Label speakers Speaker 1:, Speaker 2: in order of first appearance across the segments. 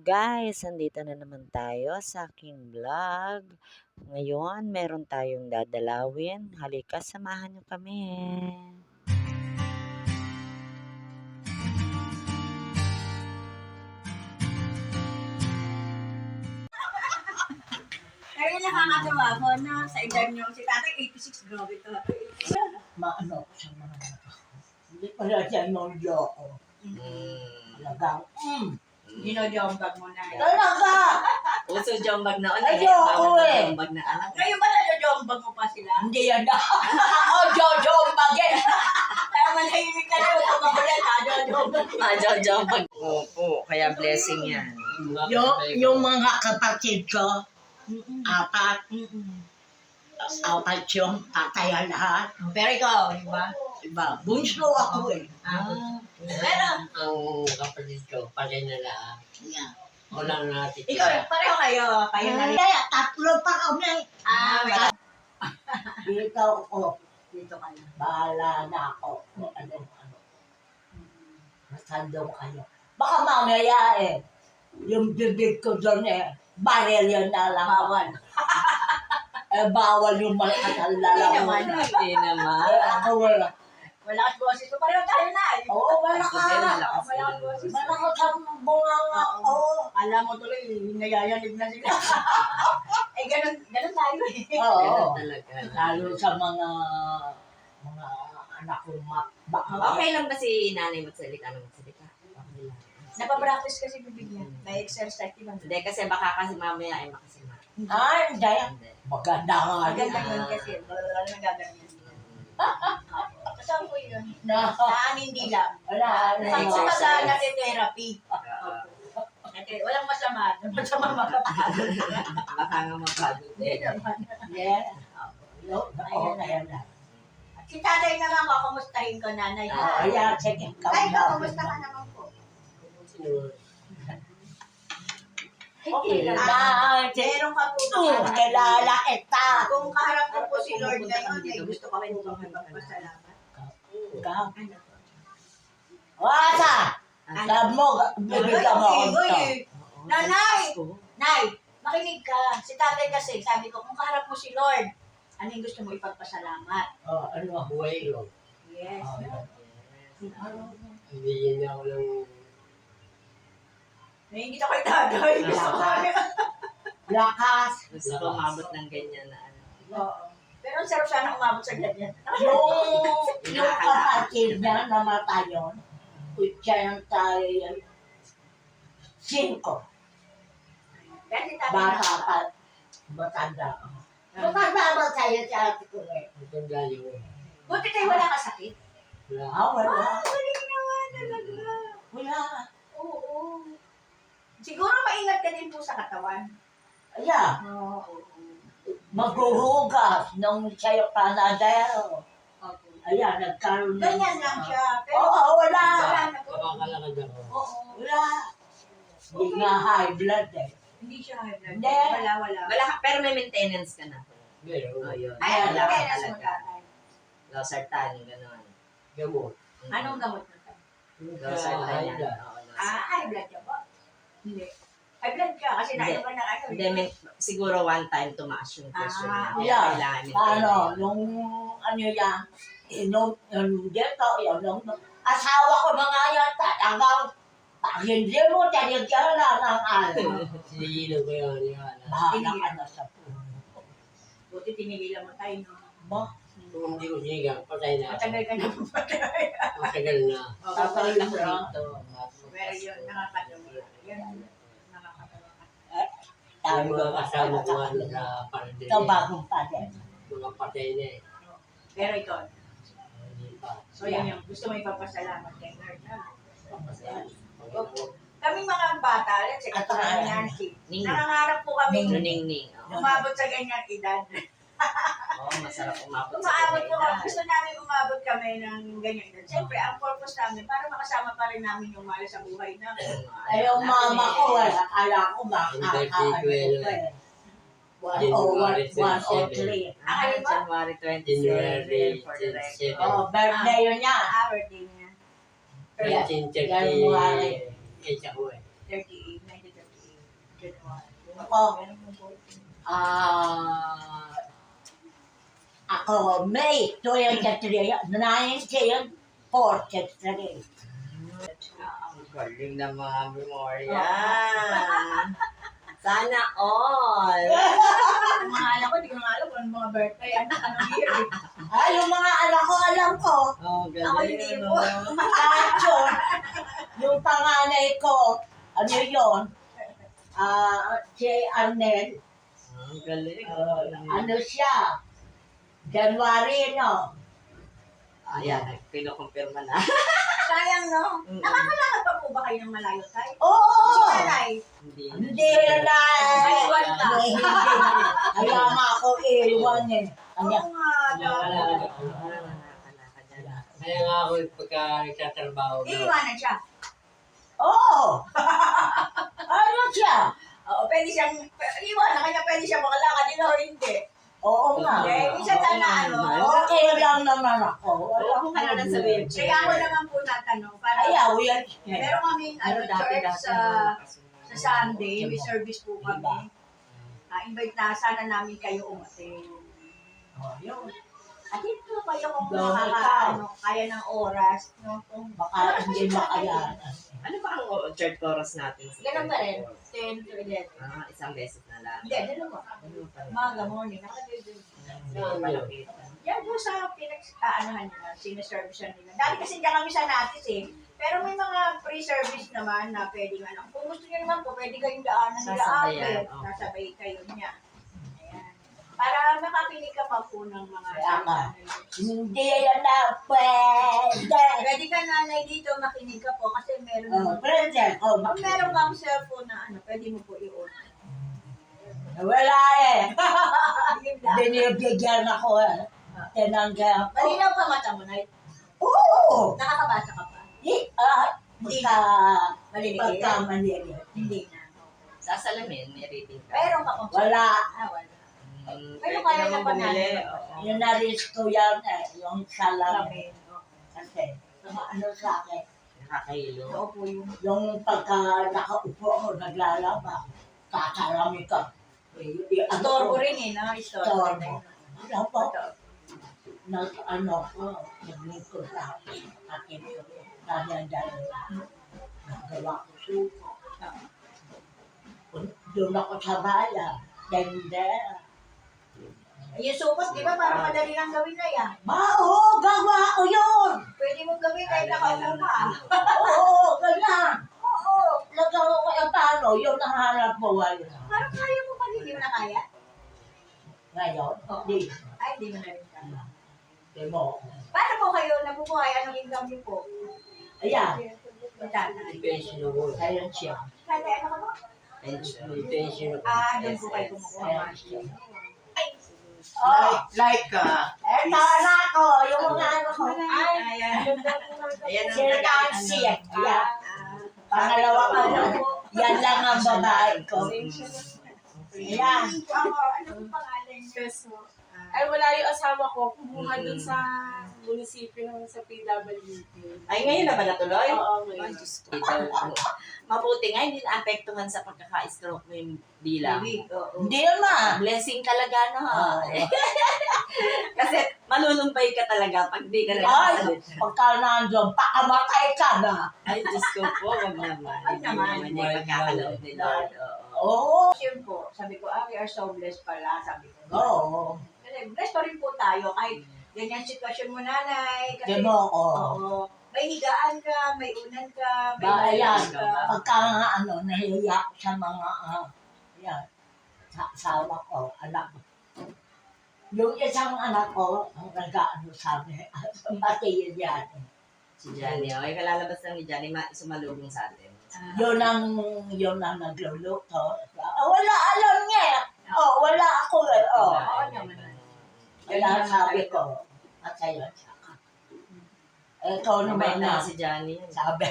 Speaker 1: Guys, andito na naman tayo sa aking vlog. Ngayon, meron tayong dadalawin. Halika, samahan niyo kami.
Speaker 2: Kaya nakakatawa ko na sa edad niyo, si tatay 86, grabe to.
Speaker 3: Maano ko sa mga anak. Hindi pala siya nolyo ko. Talagang,
Speaker 2: Dinojombag mo na.
Speaker 3: Talaga!
Speaker 1: Uso jombag na ulit.
Speaker 3: Ayoko
Speaker 1: Jombag na anak.
Speaker 2: Ngayon ba nanojombag mo pa sila?
Speaker 3: Hindi yan na. O, Jojo, bagay.
Speaker 2: Kaya manahimik ka na yung pagkakulat, jojombag.
Speaker 1: Jombag. Opo, kaya blessing yan.
Speaker 3: Yung mga kapatid ko, apat yung pataya lahat.
Speaker 2: Pero ikaw, di ba?
Speaker 3: Diba? Bunso ako eh.
Speaker 2: Pero,
Speaker 4: Ang kapatid ko, pare na lang.
Speaker 3: Yeah.
Speaker 4: Wala na
Speaker 2: ikaw,
Speaker 4: titira.
Speaker 2: pareho kayo. Kayo na rin.
Speaker 3: Kaya tatlo pa kami.
Speaker 2: May
Speaker 3: Dito ako.
Speaker 2: dito ka na.
Speaker 3: Bahala na ako. Ano. Masandong kayo. Baka mamaya eh. Yung bibig ko doon eh. Baril yun na lang.
Speaker 2: Bawal.
Speaker 3: Bawal yung malakas
Speaker 2: Hindi
Speaker 3: lalaman.
Speaker 2: naman.
Speaker 1: Hindi naman.
Speaker 3: Ako wala.
Speaker 2: Malakas boses ko. Pareho tayo na.
Speaker 3: Oo, malakas.
Speaker 2: Malakas boses.
Speaker 3: Malakas ang bunga nga. Oo.
Speaker 2: Alam mo tuloy, nayayanig na sila. Eh, ganun tayo eh.
Speaker 3: Oo.
Speaker 4: Ganun talaga.
Speaker 3: Lalo sa mga anak kong
Speaker 1: Okay lang ba si nanay magsalita ng magsalita? Okay lang.
Speaker 2: Napapractice kasi bibig niya. May exercise, di ba?
Speaker 1: Hindi, kasi baka kasi mamaya ay makasama.
Speaker 3: Ay, hindi.
Speaker 1: Hindi.
Speaker 3: Maganda nga.
Speaker 2: Maganda yun kasi. Wala na gaganyan. Kasama ko yun.
Speaker 3: Na,
Speaker 2: Saan hindi lang.
Speaker 3: wala.
Speaker 2: Pag kumasa natin therapy. Walang masama. Masama makapagod.
Speaker 1: Baka nga magpagod
Speaker 2: Hindi
Speaker 1: eh.
Speaker 2: naman.
Speaker 3: Yeah. Oo, ayan na.
Speaker 2: Si tatay naman ko, kumustahin ko nanay.
Speaker 3: Ayan, sige.
Speaker 2: Ay, ikaw, kumusta ka naman po?
Speaker 3: Okay lang.
Speaker 2: Meron ka po.
Speaker 3: Kilala kita.
Speaker 2: Kung kaharap ko po si Lord ngayon, ay gusto ko kayo magpapasalamat.
Speaker 3: Ikaw. Wasa! Sabi mo, bibigyan mo ako ito.
Speaker 2: Nanay! Nay, makinig ka. Si tatay kasi, sabi ko, kung kaharap mo si Lord, ano yung gusto mo ipagpasalamat?
Speaker 3: Ano?
Speaker 4: Buhay ko.
Speaker 2: Yes.
Speaker 4: Bigyan niya ako ng
Speaker 2: Nahingit ako yung tagay. Gusto ko kami.
Speaker 3: Lakas.
Speaker 1: Gusto ko umabot ng ganyan na ano.
Speaker 2: Oo. Pero ang sarap sana umabot sa ganyan.
Speaker 3: Yung kapatid niya namatay yun, 85.
Speaker 2: Kaya si tatay
Speaker 3: Bata
Speaker 2: na.
Speaker 3: pa. Matanda. Matanda ba tayo sa ate ko eh?
Speaker 4: matanda yun.
Speaker 2: Buti tayo wala ka sakit.
Speaker 4: Wala.
Speaker 3: Wala.
Speaker 2: Galing naman talaga.
Speaker 3: Wala.
Speaker 2: Oo. Siguro maingat ka din po sa katawan.
Speaker 3: Ayan.
Speaker 2: Oo.
Speaker 3: Maghuhugas nung siya panadero. Ayan, nagkaroon ng...
Speaker 2: Ganyan lang siya. Pero
Speaker 3: Oo, wala.
Speaker 2: wala na po.
Speaker 4: Kapakalakad ako.
Speaker 2: Oo.
Speaker 3: Wala. Hindi nga high blood eh.
Speaker 2: Hindi siya high blood.
Speaker 3: Hindi.
Speaker 2: Wala.
Speaker 1: Wala ka, pero may maintenance ka na.
Speaker 4: Meron.
Speaker 1: Ayun.
Speaker 2: Ay, ano
Speaker 3: Wala
Speaker 2: kaya
Speaker 1: ka
Speaker 2: nasa
Speaker 1: talaga.
Speaker 2: tatay?
Speaker 1: Losartan, yung gano'n.
Speaker 4: Gamot.
Speaker 2: Anong gamot na tayo?
Speaker 1: Losartan yan.
Speaker 4: Ayda.
Speaker 1: Oo, losartan.
Speaker 2: High blood ka ba? Hindi. High blood ka kasi
Speaker 1: Hindi.
Speaker 2: naiba ng ano.
Speaker 1: Hindi, siguro one time tumaas yung pressure niya. Kaya
Speaker 3: Yeah.
Speaker 1: kailangan
Speaker 3: Paano?
Speaker 1: maintenance.
Speaker 3: Nung ano yan, yung dito, yung asawa ko na nga yata, hanggang pag hindi mo talaga na ng ano,
Speaker 4: Sinigilo ko yun.
Speaker 3: bahala ka na sa puno.
Speaker 2: Buti tinigilan mo tayo, no?
Speaker 3: Ba?
Speaker 4: Kung hindi ko sinigang, patay na.
Speaker 2: Matagal ka na pumatay.
Speaker 4: Matagal na.
Speaker 1: Tatay lang dito.
Speaker 2: Pero yun, nakakatawa. Yan, nakakatawa ka.
Speaker 4: Yung mga kasama ko ano sa paradil.
Speaker 3: Ito bagong pa din.
Speaker 4: Mga patay na eh.
Speaker 2: Pero ikaw,
Speaker 4: Hindi pa.
Speaker 2: so yan yung gusto mo ipapasalamat kay Lord, ha?
Speaker 4: Panginoon.
Speaker 2: Kaming mga bata, let's say,
Speaker 3: At
Speaker 2: katulad ni
Speaker 3: saka,
Speaker 2: Nancy,
Speaker 1: Ning.
Speaker 2: nangangarap po kami
Speaker 1: Ning.
Speaker 2: umabot sa ganyang edad.
Speaker 1: Oo, masarap umabot sa
Speaker 2: Umaabot po kami,
Speaker 1: ganyan.
Speaker 2: gusto namin umabot kami ng ganyang edad. Siyempre, ang purpose namin, para makasama pa rin namin yung mahal sa buhay na.
Speaker 3: Ay, yung mama ko, akala ko makakaano ko eh. 103.
Speaker 2: Akala ba?
Speaker 1: January 27
Speaker 4: January
Speaker 1: for the record.
Speaker 4: 27.
Speaker 3: Oh, birthday yun niya.
Speaker 2: Our day niya.
Speaker 3: Yeah.
Speaker 4: 1938 ako eh.
Speaker 2: 38, January.
Speaker 3: Ako, ako, May 23, 1943.
Speaker 4: Galing na mga memorya. Sana all.
Speaker 2: Ang mga anak ko, di ko nga alam kung anong mga birthday, anong year.
Speaker 3: Yung mga anak ko, alam ko.
Speaker 4: Oh, galing.
Speaker 2: Ako hindi
Speaker 4: ano?
Speaker 2: po.
Speaker 3: Kahit yun, yung panganay ko, ano yun? Si Arnel,
Speaker 4: Ang galing.
Speaker 3: ano siya? January, no?
Speaker 4: Ayan, kinukumpirma na.
Speaker 2: Sayang, no? Nakakalakad pa po ba kayo ng malayo, Tay? Si
Speaker 3: Oo!
Speaker 2: Nanay,
Speaker 4: Hindi.
Speaker 3: Hindi na.
Speaker 2: Iwan ka.
Speaker 3: Hindi. Kaya nga ako iwan eh. Kanya,
Speaker 2: oo nga,
Speaker 4: Nakalakad
Speaker 2: daw.
Speaker 4: ako. Kaya nga ako pagka nagtatrabaho.
Speaker 2: Iiwanan siya.
Speaker 3: oo! Ano siya?
Speaker 2: Oo, pwede siyang, iwanan kanya pwede siya makalakad, yun o hindi.
Speaker 3: Oo nga.
Speaker 2: Eh, minsan sana ano,
Speaker 3: Okay lang naman ako.
Speaker 1: Oo, kung ano lang sa wheelchair.
Speaker 2: kaya ako naman po natanong, para,
Speaker 3: Ayaw yan.
Speaker 2: meron kaming church sa Sunday, may service po kami. Invite na sana namin kayo umatin.
Speaker 3: Yun.
Speaker 2: At ito kayo kung
Speaker 3: Dami
Speaker 2: kaya ng oras. No? Kung
Speaker 3: Baka hindi makayanan.
Speaker 1: Ano ba ang third chorus natin?
Speaker 2: ganun pa rin, 10 to 11.
Speaker 1: Isang beses na lang.
Speaker 2: Hindi, dalawa. Umaga, morning.
Speaker 1: Malapit.
Speaker 2: Yan po sa pinag-aanahan nila, sinaservicean nila. Dati kasi diyan kami sa Natis eh. Pero may mga pre-service naman na pwede nga lang. Kung gusto niyo naman po, pwede kayong daanan nila
Speaker 1: Sasabayan,
Speaker 2: Albert.
Speaker 1: oo.
Speaker 2: Sasabay kayo niya. Ayan. Para makapinig ka pa po ng mga
Speaker 3: Kaya nga. Hindi yan na pwede.
Speaker 2: Pwede ka nanay dito, makinig ka po kasi meron naman.
Speaker 3: Pwede.
Speaker 2: Pag meron kang cellphone na ano, pwede mo po i-on.
Speaker 3: Wala eh.
Speaker 2: Yun lang.
Speaker 3: Binibigyan ako eh. Tinanggal ako.
Speaker 2: Malinaw pa mata mo, Nay.
Speaker 3: Oo!
Speaker 2: Nakakabasa ka pa. Maliligay.
Speaker 3: Pagka manili.
Speaker 2: Hindi na.
Speaker 1: Sa salamin, may rating ka.
Speaker 2: Meron ka pang
Speaker 3: Wala.
Speaker 2: wala.
Speaker 1: Pero
Speaker 2: Pero kaya na pa namin.
Speaker 3: Yung na-risk ko yan eh. Yung salam.
Speaker 2: Kami.
Speaker 3: Kasi, ano sa akin.
Speaker 1: Nakakahilo.
Speaker 2: Oo po yung
Speaker 3: Yung pagka nakaupo ako, naglalaba, kakarami ka.
Speaker 2: Istorbo rin eh, no? Istorbo.
Speaker 3: Ano po? Ano ko, naglingkod sa akin ko. Nandiyan nagawa ko suko. Doon ako sa bayan. Hindi.
Speaker 2: Yung supot, di ba? Parang madali lang gawin na yan.
Speaker 3: Oo, gawa ko yun!
Speaker 2: Pwede mong gawin kahit nakaupo ka.
Speaker 3: Oo, ganyan.
Speaker 2: Oo.
Speaker 3: Nagawa ko yung paano, yung nahanap buhay na.
Speaker 2: Parang kaya mo pa, hindi mo na kaya?
Speaker 3: Ngayon, di.
Speaker 2: Ay, hindi mo na rin kaya.
Speaker 3: Di mo.
Speaker 2: Paano po kayo nabubuhay? Anong income niyo po?
Speaker 3: Ayan,
Speaker 2: Magkano?
Speaker 4: Pension ako.
Speaker 3: ayun siya.
Speaker 2: Kaya ano ka ba?
Speaker 4: Pension ako.
Speaker 2: Doon po kayo kumukuha. Ay,
Speaker 3: Oh,
Speaker 4: Like
Speaker 3: eto na ko, yung mga ano ko. Ay,
Speaker 2: ayan.
Speaker 1: Ayan ang
Speaker 3: si Nancy. Ayan,
Speaker 2: Ah,
Speaker 3: pangalawa ko na. Yan lang ang babae ko. Ayan.
Speaker 2: ano ang pangalan niyo?
Speaker 5: Ay, wala yung asawa ko. Kumuha dun sa munisipyo ng sa PWD.
Speaker 1: Ay, ngayon na ba natuloy?
Speaker 5: Oo,
Speaker 1: Ay,
Speaker 5: ngayon.
Speaker 1: Diyos ko. Mabuti nga, hindi naapektuhan sa pagkaka-stroke mo yung bilang.
Speaker 3: Hindi naman.
Speaker 1: Blessing talaga, no?
Speaker 3: Ah.
Speaker 1: Kasi malulumbay ka talaga pag di ka
Speaker 3: Ay,
Speaker 1: nagsasalita.
Speaker 3: pagka nandun, pakamatay ka na.
Speaker 1: Ay, Diyos ko po, wag naman.
Speaker 2: Wag naman.
Speaker 1: Hindi naman yung pagkakalood ni Lord. Oo.
Speaker 3: Oo.
Speaker 2: Yun po, sabi ko, we are so blessed pala, sabi ko.
Speaker 3: Oo.
Speaker 2: Kasi blessed pa rin po tayo, kahit ganyan sitwasyon mo, nanay.
Speaker 3: Di
Speaker 2: Kasi,
Speaker 3: mo ko.
Speaker 2: oo, may higaan ka, may unan ka, may
Speaker 3: Ayan,
Speaker 2: malas ka.
Speaker 3: pagka nga nahiya ko sa mga, yan, sa asawa ko, anak ko. Yung isang anak ko, ang nag-ano sa amin, patiin yan.
Speaker 1: Si Johnny, okay, kalalabas lang ni Johnny, sumalubong sa atin.
Speaker 3: Yun ang nagluluto. Wala, alam niya. Wala ako eh.
Speaker 2: Oo naman.
Speaker 3: Kaya sabi ko, masaya siya ka. Ikaw
Speaker 1: Mabait
Speaker 3: naman
Speaker 1: na
Speaker 3: na,
Speaker 1: si Johnny.
Speaker 3: sabi,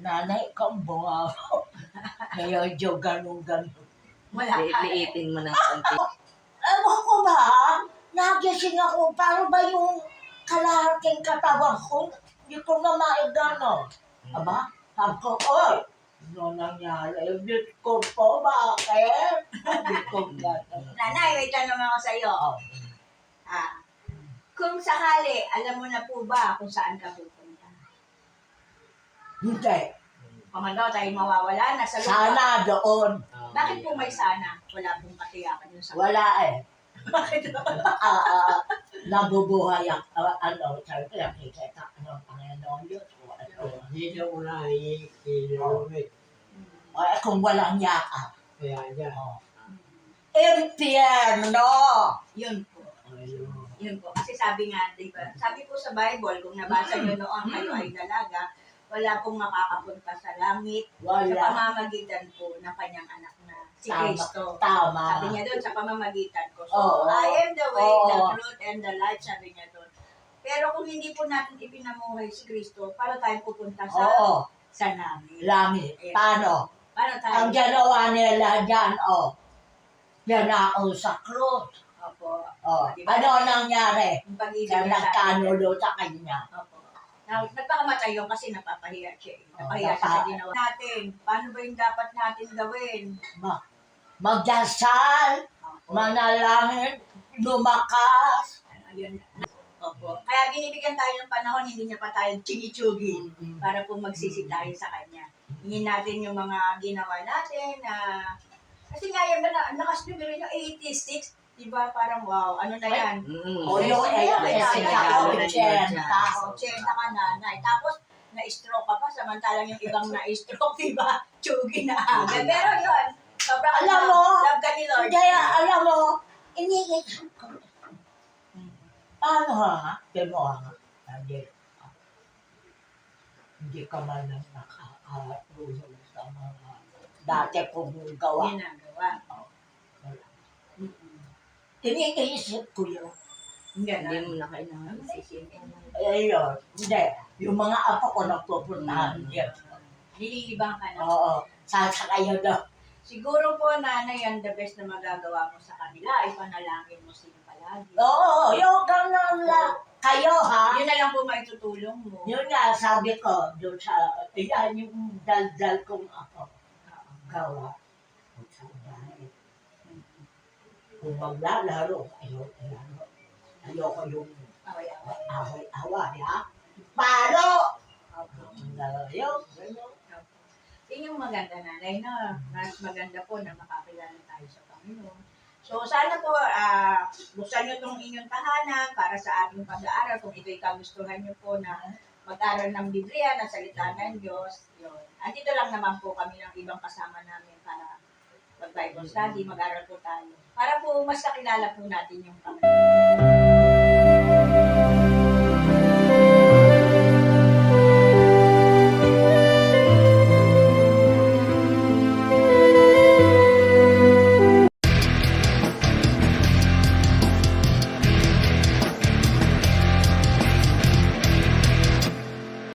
Speaker 3: nanay kang bunga ko. Medyo ganun-ganun.
Speaker 2: Wala ka.
Speaker 1: Liitin mo ng konti.
Speaker 3: Ewan ko ba, nagising ako, para ba yung kalahating katawan ko, hindi ko na maigano. Aba, sabi ko, ano nangyari? Diyos ko po, bakit? Sabi ko gano'n.
Speaker 2: Nanay, may tanong ako sa iyo.
Speaker 3: Oo.
Speaker 2: Ah, kung sakali, alam mo na po ba kung saan ka pupunta?
Speaker 3: Hindi.
Speaker 2: Pamagaw tayo mawawala, nasa lupa.
Speaker 3: Sana doon.
Speaker 2: Bakit po may sana? Wala pong katiyakan yung sa
Speaker 3: Wala eh.
Speaker 2: Bakit?
Speaker 3: Baka nabubuhay ang ano, sabi ko, nakikita ko ng Panginoon Diyos.
Speaker 4: Hindi na una i-ilumit.
Speaker 3: Ay, kung walang yakap.
Speaker 4: Kaya niya.
Speaker 3: Oh. Impyerno!
Speaker 2: Yun po.
Speaker 4: Ayun.
Speaker 2: Yun po. Kasi sabi nga, di ba? Sabi po sa Bible, kung nabasa nyo noon kayo ay dalaga, wala pong makakapunta sa langit sa
Speaker 3: Wala.
Speaker 2: pamamagitan po ng kanyang anak na si
Speaker 3: Tama.
Speaker 2: Kristo.
Speaker 3: Tama.
Speaker 2: Sabi niya doon, sa pamamagitan ko. So,
Speaker 3: Oo.
Speaker 2: I am the way, the
Speaker 3: Oo.
Speaker 2: truth, and the life, sabi niya doon. Pero kung hindi po natin ipinamuhay si Kristo, paano tayo pupunta
Speaker 3: Oo.
Speaker 2: sa langit?
Speaker 3: Langit. Paano?
Speaker 2: Paano tayo?
Speaker 3: Ang ginawa nila dyan, yan ako sa krus.
Speaker 2: Opo.
Speaker 3: Oh.
Speaker 2: Diba?
Speaker 3: Ano nangyari?
Speaker 2: Yung pag-ibig
Speaker 3: Siya
Speaker 2: niya sa atin.
Speaker 3: nagkanulo sa kanya.
Speaker 2: Opo. Nagpakamatay yun kasi napapahiya siya. Napahiya siya sa ginawa natin. Paano ba yung dapat natin gawin?
Speaker 3: Magdasal,
Speaker 2: Opo.
Speaker 3: manalangin, lumakas.
Speaker 2: Ayun. Opo. Kaya binibigyan tayo ng panahon, hindi niya pa tayo chinichugi para po magsisi tayo sa kanya. Hingin natin yung mga ginawa natin na kasi nga yung lakas nyo, pero yung 86, diba parang wow, ano na yan?
Speaker 3: O yung
Speaker 2: Kasi
Speaker 3: ako,
Speaker 2: regalo na
Speaker 3: 80.
Speaker 2: 80 ka nanay. Tapos, na-stroke ka pa, samantalang yung ibang na-stroke, diba? Chugi na agad. Pero yun, sobrang
Speaker 3: Alam mo,
Speaker 2: love ka ni Lord.
Speaker 3: Kaya alam mo, iniisip ko. Paano ha? Pero ha? Hindi ka man lang nakakatulong sa mga dati kong gawa.
Speaker 2: Ginagawa.
Speaker 3: Iniisip ko yun.
Speaker 2: Hindi
Speaker 1: Hindi mo na kailangan isipin.
Speaker 3: Ayun, hindi. Yung mga apo ko nagpupuntahan dyan.
Speaker 2: Nililibang ka na.
Speaker 3: Oo, sasakayan na.
Speaker 2: Siguro po, nanay, ang the best na magagawa mo sa kanila, ipanalangin mo sila palagi.
Speaker 3: Oo, yung ganun lang. Kayo ha?
Speaker 2: Yun na lang po maitutulong mo.
Speaker 3: Yun nga, sabi ko, doon sa, yan yung daldal kong ako. Gawa. Sa bahay. Kung maglalaro, ayoko yung
Speaker 2: Away-away.
Speaker 3: away-away, ha? Palo! Yung,
Speaker 2: Yun yung maganda, nanay, na mas maganda po na makakilala tayo sa Panginoon. So, sana po, buksan nyo itong inyong tahanan para sa ating pag-aaral. Kung ito'y kagustuhan nyo po na mag-aral ng Biblia, ng salita ng Diyos, yun. Andito lang naman po kami ng ibang kasama namin para mag-Bible study, mag-aral po tayo. Para po mas kakilala po natin yung Panginoon.